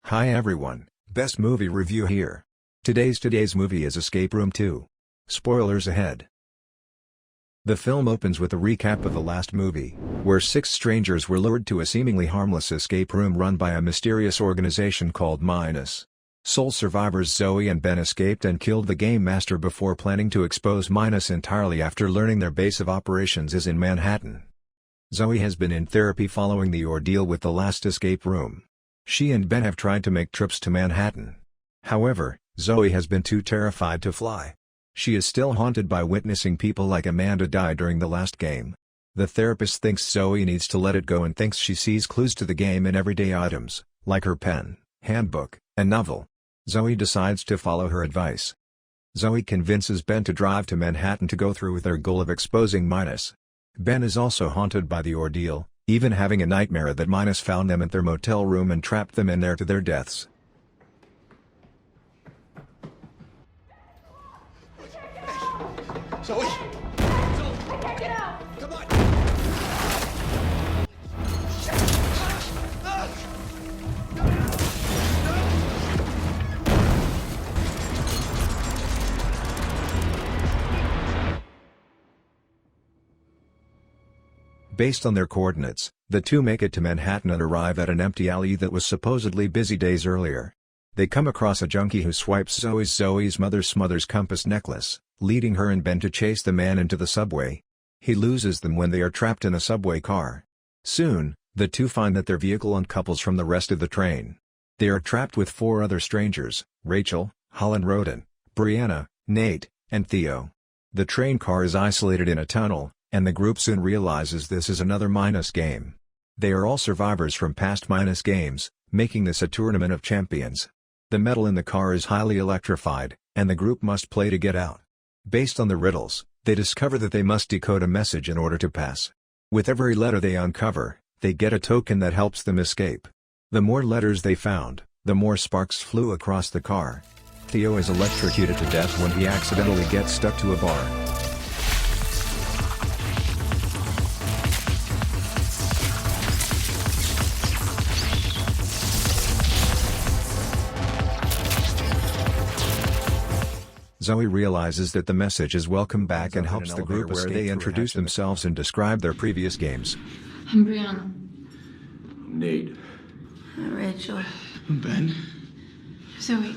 Hi everyone, best movie review here. Today's movie is Escape Room 2. Spoilers ahead. The film opens with a recap of the last movie, where 6 strangers were lured to a seemingly harmless escape room run by a mysterious organization called Minus. Sole survivors Zoe and Ben escaped and killed the game master before planning to expose Minus entirely after learning their base of operations is in Manhattan. Zoe has been in therapy following the ordeal with the last escape room. She and Ben have tried to make trips to Manhattan. However, Zoe has been too terrified to fly. She is still haunted by witnessing people like Amanda die during the last game. The therapist thinks Zoe needs to let it go and thinks she sees clues to the game in everyday items, like her pen, handbook, and novel. Zoe decides to follow her advice. Zoe convinces Ben to drive to Manhattan to go through with their goal of exposing Minus. Ben is also haunted by the ordeal, even having a nightmare that Minus found them at their motel room and trapped them in there to their deaths. Zoe! Get out! Come on! Based on their coordinates, the two make it to Manhattan and arrive at an empty alley that was supposedly busy days earlier. They come across a junkie who swipes Zoe's mother Smother's compass necklace, leading her and Ben to chase the man into the subway. He loses them when they are trapped in a subway car. Soon, the two find that their vehicle uncouples from the rest of the train. They are trapped with 4 other strangers: Rachel, Holland Roden, Brianna, Nate, and Theo. The train car is isolated in a tunnel, and the group soon realizes this is another Minus game. They are all survivors from past Minus games, making this a tournament of champions. The metal in the car is highly electrified, and the group must play to get out. Based on the riddles, they discover that they must decode a message in order to pass. With every letter they uncover, they get a token that helps them escape. The more letters they found, the more sparks flew across the car. Theo is electrocuted to death when he accidentally gets stuck to a bar. Zoe realizes that the message is welcome back and helps the group where they introduce themselves and describe their previous games. I'm Brianna. Nate. Rachel. Ben. Zoe.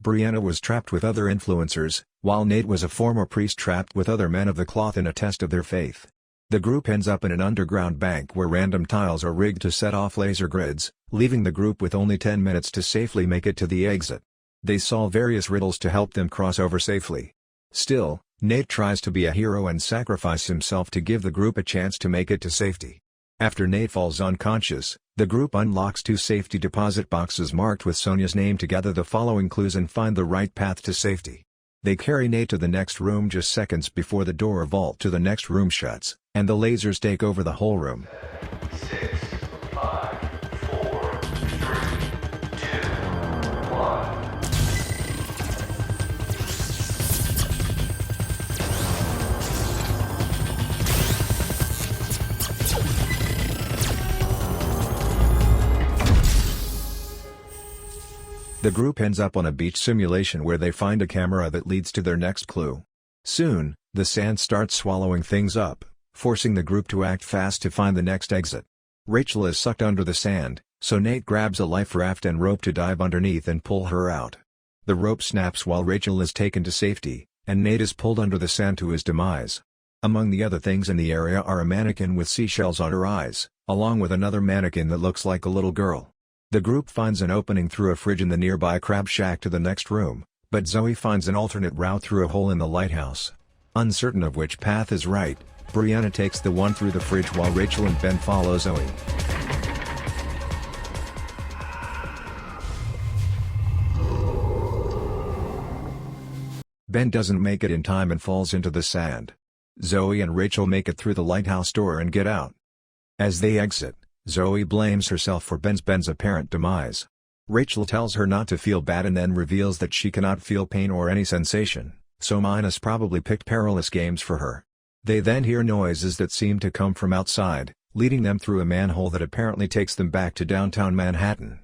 Brianna was trapped with other influencers, while Nate was a former priest trapped with other men of the cloth in a test of their faith. The group ends up in an underground bank where random tiles are rigged to set off laser grids, leaving the group with only 10 minutes to safely make it to the exit. They solve various riddles to help them cross over safely. Still, Nate tries to be a hero and sacrifice himself to give the group a chance to make it to safety. After Nate falls unconscious, the group unlocks 2 safety deposit boxes marked with Sonia's name to gather the following clues and find the right path to safety. They carry Nate to the next room just seconds before the door or vault to the next room shuts, and the lasers take over the whole room. 6, 5, 4, 3, 2, 1. The group ends up on a beach simulation where they find a camera that leads to their next clue. Soon, the sand starts swallowing things up, forcing the group to act fast to find the next exit. Rachel is sucked under the sand, so Nate grabs a life raft and rope to dive underneath and pull her out. The rope snaps while Rachel is taken to safety, and Nate is pulled under the sand to his demise. Among the other things in the area are a mannequin with seashells on her eyes, along with another mannequin that looks like a little girl. The group finds an opening through a fridge in the nearby crab shack to the next room, but Zoe finds an alternate route through a hole in the lighthouse. Uncertain of which path is right, Brianna takes the one through the fridge while Rachel and Ben follow Zoe. Ben doesn't make it in time and falls into the sand. Zoe and Rachel make it through the lighthouse door and get out. As they exit, Zoe blames herself for Ben's apparent demise. Rachel tells her not to feel bad and then reveals that she cannot feel pain or any sensation, so Minus probably picked perilous games for her. They then hear noises that seem to come from outside, leading them through a manhole that apparently takes them back to downtown Manhattan.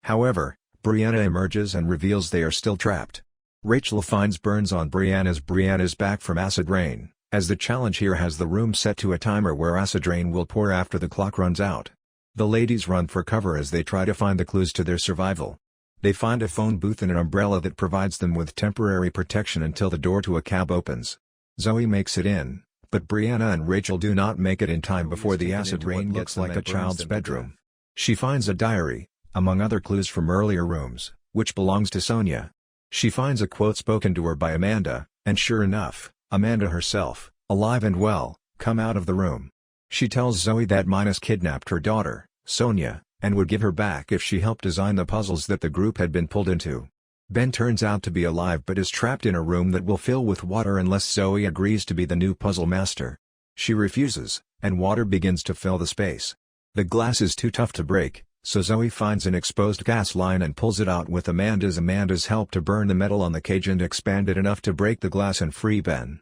However, Brianna emerges and reveals they are still trapped. Rachel finds burns on Brianna's back from acid rain, as the challenge here has the room set to a timer where acid rain will pour after the clock runs out. The ladies run for cover as they try to find the clues to their survival. They find a phone booth and an umbrella that provides them with temporary protection until the door to a cab opens. Zoe makes it in, but Brianna and Rachel do not make it in time before the acid rain gets like a child's bedroom. She finds a diary, among other clues from earlier rooms, which belongs to Sonia. She finds a quote spoken to her by Amanda, and sure enough, Amanda herself, alive and well, come out of the room. She tells Zoe that Minas kidnapped her daughter, Sonia, and would give her back if she helped design the puzzles that the group had been pulled into. Ben turns out to be alive but is trapped in a room that will fill with water unless Zoe agrees to be the new puzzle master. She refuses, and water begins to fill the space. The glass is too tough to break, so Zoe finds an exposed gas line and pulls it out with Amanda's help to burn the metal on the cage and expand it enough to break the glass and free Ben.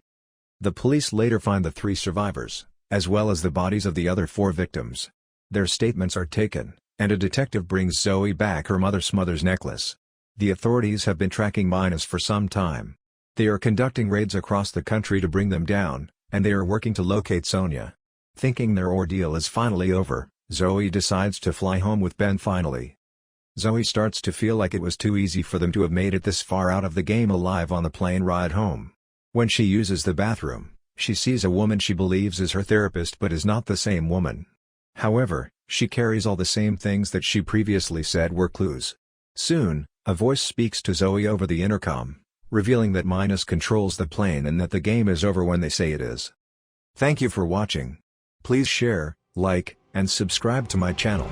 The police later find the 3 survivors, as well as the bodies of the other 4 victims. Their statements are taken, and a detective brings Zoe back her mother's necklace. The authorities have been tracking Minas for some time. They are conducting raids across the country to bring them down, and they are working to locate Sonia. Thinking their ordeal is finally over, Zoe decides to fly home with Ben finally. Zoe starts to feel like it was too easy for them to have made it this far out of the game alive on the plane ride home. When she uses the bathroom, she sees a woman she believes is her therapist but is not the same woman. However, she carries all the same things that she previously said were clues. Soon, a voice speaks to Zoe over the intercom, revealing that Minas controls the plane and that the game is over when they say it is. Thank you for watching. Please share, like, and subscribe to my channel.